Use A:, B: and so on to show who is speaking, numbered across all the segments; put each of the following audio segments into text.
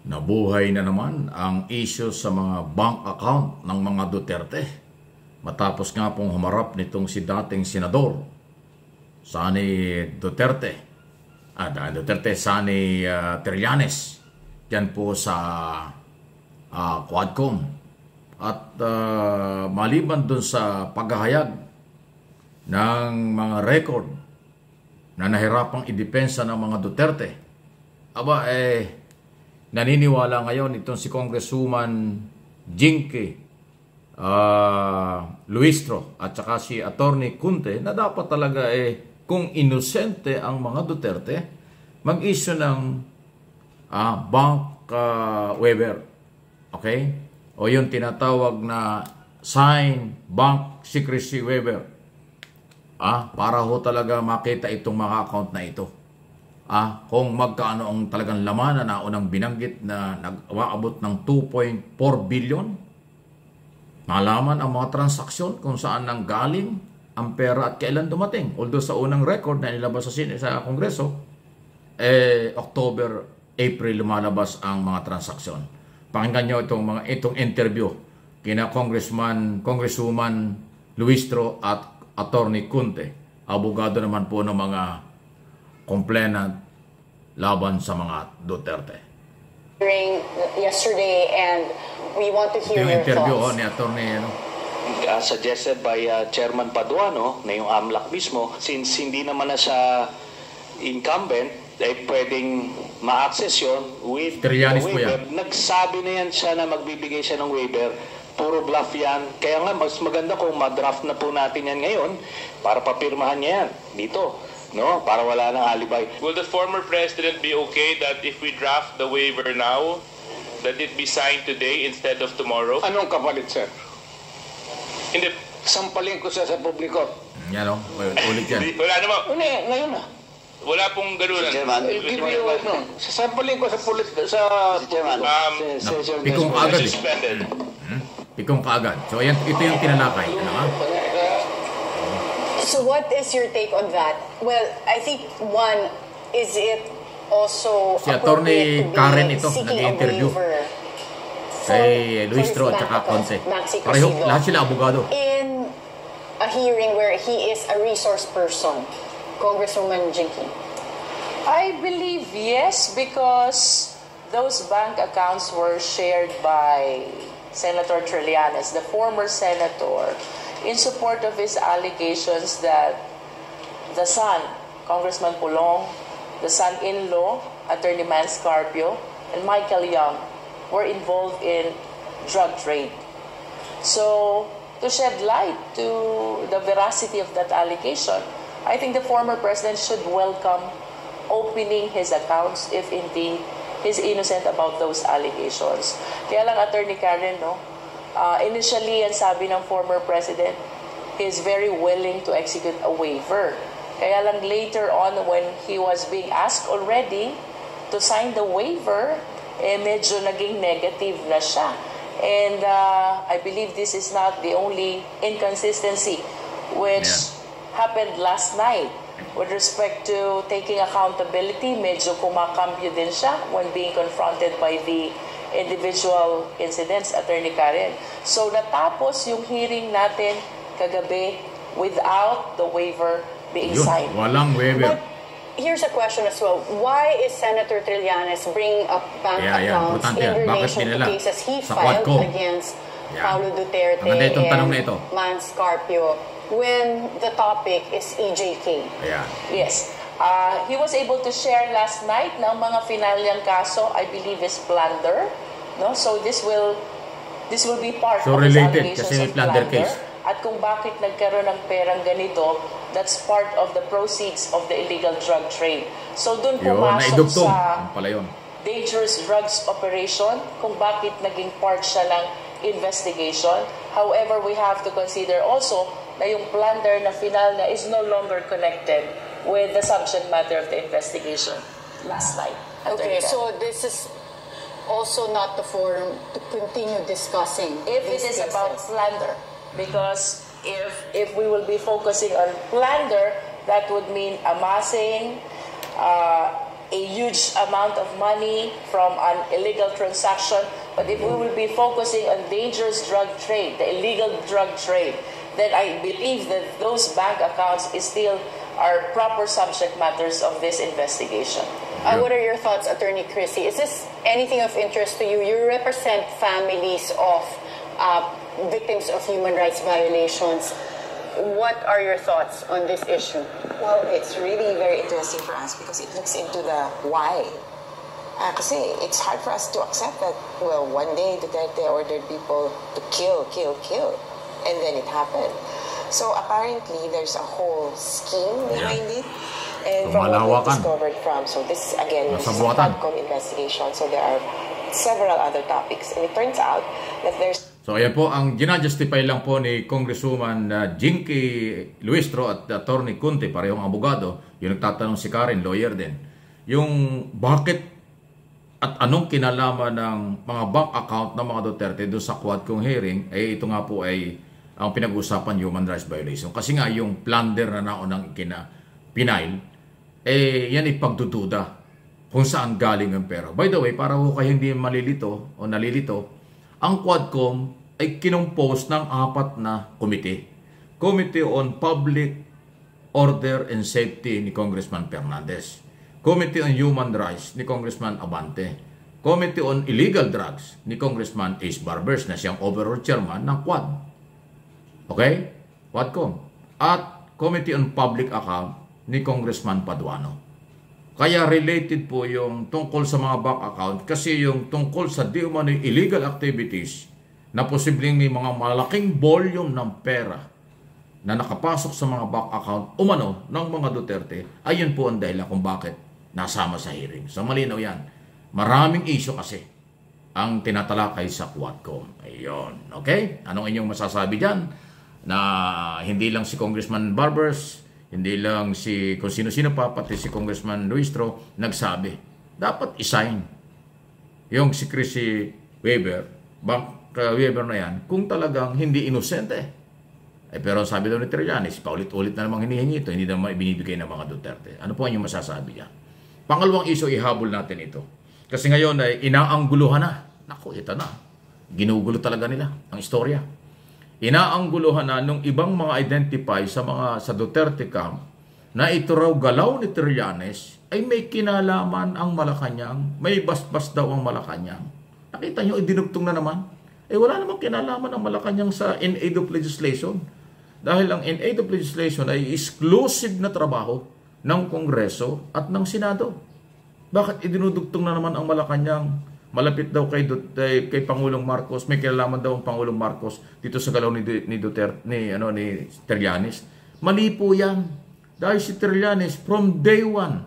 A: Nabuhay na naman ang issue sa mga bank account ng mga Duterte. Matapos nga pong humarap nitong si dating senador Sani Duterte, Sani Trillanes, yan po sa Quadcom. At maliban dun sa paghahayag ng mga record na nahirapang idepensa ng mga Duterte, naniniwala ngayon itong si Congresswoman Jinky Luistro at saka si Attorney Kunte na dapat talaga kung inosente ang mga Duterte, mag-issue ng bank waiver. Okay? O yung tinatawag na sign bank secrecy waiver. Para ho talaga makita itong mga account na ito. Kung magkaano ang talagang laman na unang binanggit na nag-aabot ng 2.4 billion, malaman ang mga transaksyon kung saan nang galing ang pera at kailan dumating. Although sa unang record na nilabas sa Kongreso, October, April lumalabas ang mga transaksyon. Pakinggan nyo itong interview kina Congresswoman Luistro at Attorney Kunte, abogado naman po ng mga complainant laban sa mga Duterte.
B: Yesterday, and we want to hear your
A: interview
B: thoughts.
A: Ni Attorney
C: Suggested by Chairman Paduano na yung AMLAC mismo, since hindi naman na siya incumbent, pwedeng ma-access yun with the waiver. Nagsabi na yan siya na magbibigay siya ng waiver. Puro bluff yan. Kaya nga, mas maganda kung ma-draft na po natin yan ngayon para papirmahan niya yan dito. No? Para wala nang alibay.
D: Will the former president be okay that if we draft the waiver now, that it be signed today instead of tomorrow?
E: Anong kapalit, sir?
D: Hindi.
E: Sampalin ko siya sa publiko.
A: Yan o, ulit yan.
D: Wala naman.
E: Ngayon na.
D: Wala pong ganunan.
E: Sasampalin ko sa pulis sa
C: Chairman.
A: Pikong agad Pikong kaagad. So ito yung tinalakay.
B: So what is your take on that? Well, I think one, is it also
A: si Attorney Karen ito nag-interview kay Luistro at saka Conce. Pareho, lahat sila abogado.
B: In a hearing where he is a resource person, Congresswoman Jinky?
F: I believe yes, because those bank accounts were shared by Senator Trillanes, the former senator, in support of his allegations that the son, Congressman Pulong, the son-in-law, Attorney Mance Carpio, and Michael Young were involved in drug trade. So, to shed light to the veracity of that allegation, I think the former president should welcome opening his accounts if indeed he's innocent about those allegations. Kaya lang, Attorney Karen, initially, ang sabi ng former president, he is very willing to execute a waiver. Kaya lang later on, when he was being asked already to sign the waiver, medyo naging negative na siya. And I believe this is not the only inconsistency which happened last night. With respect to taking accountability, medyo kumakambyo din siya when being confronted by the individual incidents, Attorney Karen. So natapos yung hearing natin kagabi without the waiver being signed.
A: Walang waiver.
B: But here's a question as well. Why is Senator Trillanes bringing up bank accounts in relation to cases he filed against Paulo Duterte and Mance Carpio when the topic is EJK?
F: Yes. He was able to share last night na mga finalyang kaso, I believe, is plunder. No? So this will be part of his allegations of plunder. Case. At kung bakit nagkaroon ng perang ganito, that's part of the proceeds of the illegal drug trade. So dun pumasok sa dangerous drugs operation, kung bakit naging part siya ng investigation. However, we have to consider also na yung plunder na final na is no longer connected with the subject matter of the investigation last night.
B: Okay, so this is also not the forum to continue discussing
F: if it is about plunder, because if we will be focusing on plunder, that would mean amassing a huge amount of money from an illegal transaction. But if we will be focusing on dangerous drug trade, the illegal drug trade, then I believe that those bank accounts is still are proper subject matters of this investigation.
B: What are your thoughts, Attorney Chrissy? Is this anything of interest to you? You represent families of victims of human rights violations. What are your thoughts on this issue?
G: Well, it's really very interesting for us because it looks into the why. Kasi it's hard for us to accept that, well, one day Duterte ordered people to kill, and then it happened. So apparently there's a whole scheme behind it. And from what we discovered from, so this again is a Quadcom investigation, so there are several other topics. And it turns out that there's...
A: So ayan po, ang ginajustify lang po ni Congresswoman Jinky Luistro at Attorney Kunti, parehong abogado, yung nagtatanong si Karen, lawyer din, yung bakit at anong kinalaman ng mga bank account ng mga Duterte doon sa Quadcom hearing, ito nga po ay ang pinag-usapan human rights violation. Kasi nga yung plunder na naunang pinail, yan ay pagdududa kung saan galing ang pera. By the way, para ho kayo hindi malilito o nalilito, ang Quadcom ay kinompose ng 4 na komite. Committee on Public Order and Safety ni Congressman Fernandez. Committee on Human Rights ni Congressman Abante. Committee on Illegal Drugs ni Congressman Ace Barbers na siyang overall chairman ng Quad. Okay? Quadcom. At Committee on Public Account ni Congressman Paduano. Kaya related po yung tungkol sa mga bank account kasi yung tungkol sa di umano illegal activities na posibleng may mga malaking volume ng pera na nakapasok sa mga bank account umano ng mga Duterte, ayun po ang dahilan kung bakit nasama sa hearing. So malinaw yan. Maraming issue kasi ang tinatalakay sa Quadcom. Ayun. Okay? Anong inyong masasabi dyan? Na hindi lang si Congressman Barbers, hindi lang si kung sino-sino pa, pati si Congressman Luistro, nagsabi, dapat isign yung si Chrissy Weber, Bank Weber na yan, kung talagang hindi inosente. Pero sabi daw ni Trillanes, paulit-ulit na namang hinihingi ito, hindi naman ibinibigay ng mga Duterte. Ano po ang inyong masasabi niya? Pangalawang issue, ihabol natin ito. Kasi ngayon ay inaangguluhan na. Naku, ito na. Ginugulo talaga nila ang istorya. Inaangguluhan na nung ibang mga identify sa Duterte camp na ito raw galaw ni Trillanes ay may kinalaman ang Malacanang, may basbas daw ang Malacanang. Nakita nyo, dinugtong na naman. Wala namang kinalaman ang Malacanang sa in aid of legislation. Dahil ang in aid of legislation ay exclusive na trabaho ng Kongreso at ng Senado. Bakit idinudugtong na naman ang Malacanang? Malapit daw kay Pangulong Marcos, may kinalaman daw ang Pangulong Marcos dito sa galaw ni Duterte, ni Trillanes. Mali po 'yan. Dahil si Trillanes from day one,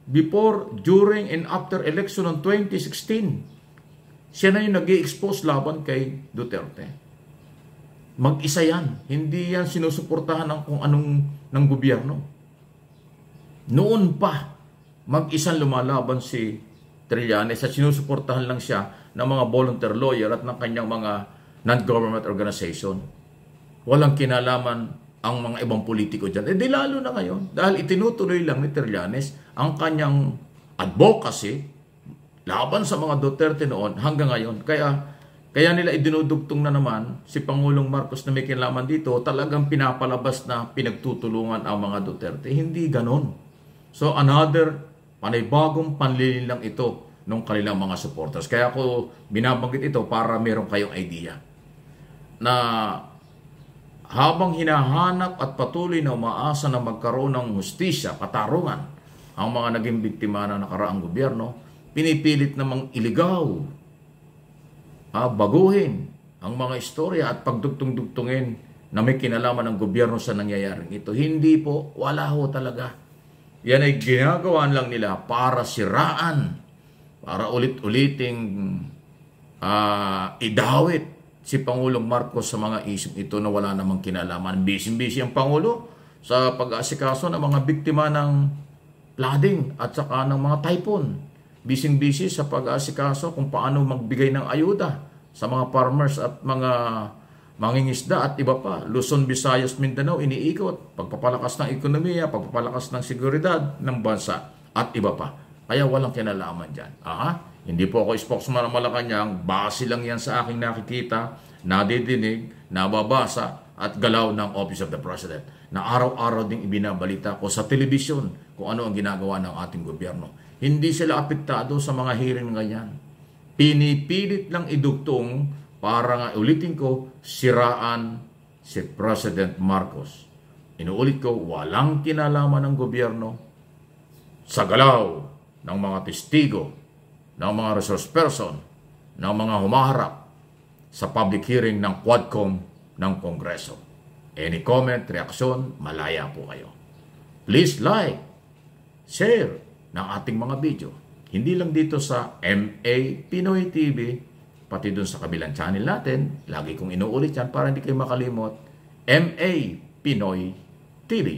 A: before, during and after election ng 2016, siya na yung nag-i-expose laban kay Duterte. Mag-isa yan. Hindi yan sinusuportahan ng kung anong ng gobyerno. Noon pa, mag-isang lumalaban si Trillanes at sinusuportahan lang siya ng mga volunteer lawyer at ng kanyang mga non-government organization. Walang kinalaman ang mga ibang politiko dyan. Di lalo na ngayon. Dahil itinutuloy lang ni Trillanes ang kanyang advocacy laban sa mga Duterte noon hanggang ngayon. Kaya nila idinudugtong na naman si Pangulong Marcos na may kinalaman dito, talagang pinapalabas na pinagtutulungan ang mga Duterte. Hindi ganon. So another panibagong panlilin lang ito ng kanilang mga supporters. Kaya ako binabanggit ito para meron kayong idea na habang hinahanap at patuloy na umaasa na magkaroon ng hustisya, katarungan ang mga naging biktima na nakaraang gobyerno, pinipilit namang iligaw, baguhin ang mga istorya at pagdugtong-dugtungin na may kinalaman ng gobyerno sa nangyayaring ito. Hindi po, wala ho talaga. Yan ay ginagawa lang nila para siraan, para ulit-uliting idawit si Pangulong Marcos sa mga isip ito na wala namang kinalaman. Busy-busy ang Pangulo sa pag-aasikaso ng mga biktima ng flooding at saka ng mga typhoon. Busy-busy sa pag-aasikaso kung paano magbigay ng ayuda sa mga farmers at mga mangingisda at iba pa. Luzon, Visayas, Mindanao, iniikot. Pagpapalakas ng ekonomiya, pagpapalakas ng seguridad ng bansa at iba pa. Kaya walang kinalaman dyan. Hindi po ako spokesman ng Malacanang. Base lang yan sa aking nakikita, nadidinig, nababasa, at galaw ng Office of the President na araw-araw ding ibinabalita ko sa telebisyon kung ano ang ginagawa ng ating gobyerno. Hindi sila apektado sa mga hearing ganyan. Pinipilit lang idugtong para nga ulitin ko, siraan si President Marcos. Inuulit ko, walang kinalaman ng gobyerno sa galaw ng mga testigo, ng mga resource person, ng mga humaharap sa public hearing ng Quadcom ng Kongreso. Any comment, reaksyon, malaya po kayo. Please like, share ng ating mga video. Hindi lang dito sa MA Pinoy TV, pati dun sa kabilang channel natin, lagi kong inuulit yan para hindi kayo makalimot, MA Pinoy TV.